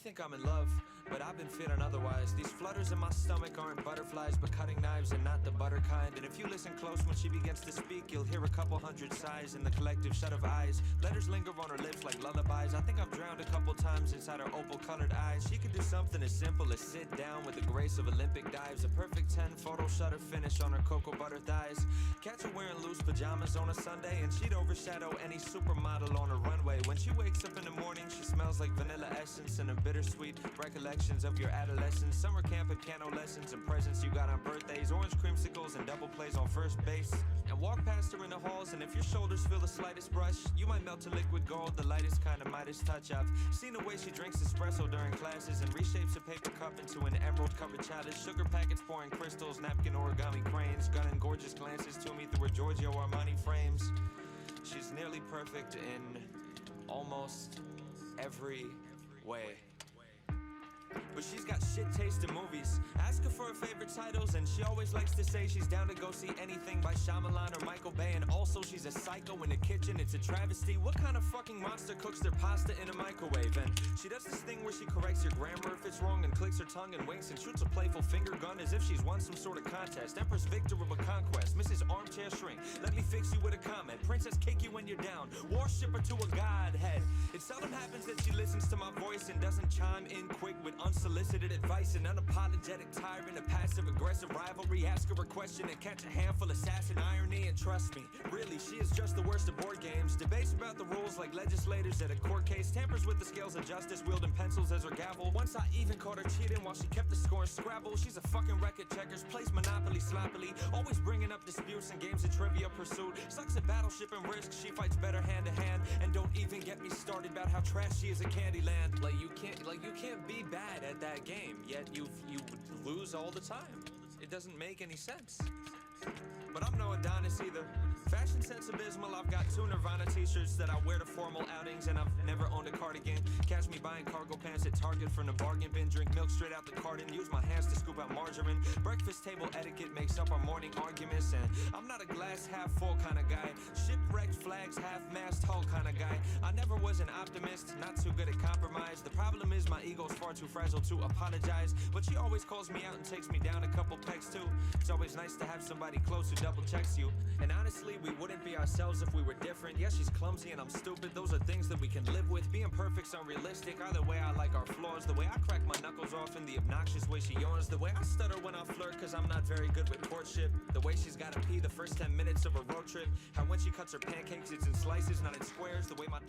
think I'm in love, but I've been feeling otherwise. These flutters in my stomach aren't butterflies, but cutting knives and not the butter kind. And if you listen close when she begins to speak, you'll hear a couple hundred sighs in the collective shut of eyes. Letters linger on her lips like lullabies. I think I've drowned a couple times inside her opal-colored eyes. She could do something as simple as sit down with the grace of Olympic dives. A perfect 10-photo shutter finish on her cocoa butter thighs. Catch her wearing loose pajamas on a Sunday, and she'd overshadow any supermodel on a runway. When she wakes up in the morning, she smells like vanilla essence and a bittersweet recollections of your adolescence. Summer camp and piano lessons and presents you got on birthdays. Orange creamsicles and double plays on first base. And walk past her in the halls, and if your shoulders feel the slightest brush, you might melt to liquid gold, the lightest kind of Midas touch. I've seen the way she drinks espresso during classes and reshapes a paper cup into an emerald-covered chalice. Sugar packets pouring crystals, napkin origami cranes, gunning gorgeous glances to me through her Giorgio Armani frames. She's nearly perfect in almost every way. But she's got shit taste in movies. Ask her for her favorite titles, and she always likes to say she's down to go see anything by Shyamalan or Michael Bay. And also she's a psycho in the kitchen, it's a travesty. What kind of fucking monster cooks their pasta in a microwave? And she does this thing where she corrects your grammar if it's wrong, and clicks her tongue and winks and shoots a playful finger gun as if she's won some sort of contest. Empress victor of a conquest, Mrs. Armchair Shrink, let me fix you with a comment. Princess kick you when you're down, worship her to a godhead. It seldom happens that she listens to my voice and doesn't chime in quick with unsolicited advice. An unapologetic tyrant, a passive-aggressive rivalry. Ask her a question and catch a handful of sass and irony. And trust me, really, she is just the worst of board games. Debates about the rules like legislators at a court case. Tampers with the scales of justice, wielding pencils as her gavel. Once I even caught her cheating while she kept the score in Scrabble. She's a fucking wreck at checkers, plays Monopoly sloppily, always bringing up disputes and games of Trivia Pursuit. Sucks at Battleship and Risk, she fights better hand to hand. And don't even get me started about how trash she is at Candyland. Like you can't be bad at that game, yet you lose all the time. It doesn't make any sense. But I'm no Adonis either. Fashion sense abysmal. I've got 2 Nirvana t-shirts that I wear to formal outings, and I've never owned a cardigan. Catch me buying cargo pants at Target from the bargain bin. Drink milk straight out the carton. Use my hands to scoop out margarine. Breakfast table etiquette makes up our morning arguments, and I'm not a glass half full kind of guy. Shipwrecked flags half-mast hull kind of guy. I never was an optimist, not too good at compromise. The problem is my ego's far too fragile to apologize. But she always calls me out and takes me down a couple pegs too. It's always nice to have somebody close who double checks you. And honestly, we wouldn't be ourselves if we were different. Yeah, she's clumsy and I'm stupid. Those are things that we can live with. Being perfect's unrealistic. Either way, I like our flaws. The way I crack my knuckles off and the obnoxious way she yawns. The way I stutter when I flirt cause I'm not very good with courtship. The way she's gotta pee the first 10 minutes of a road trip. How when she cuts her pancakes it's in slices, not in squares. The way my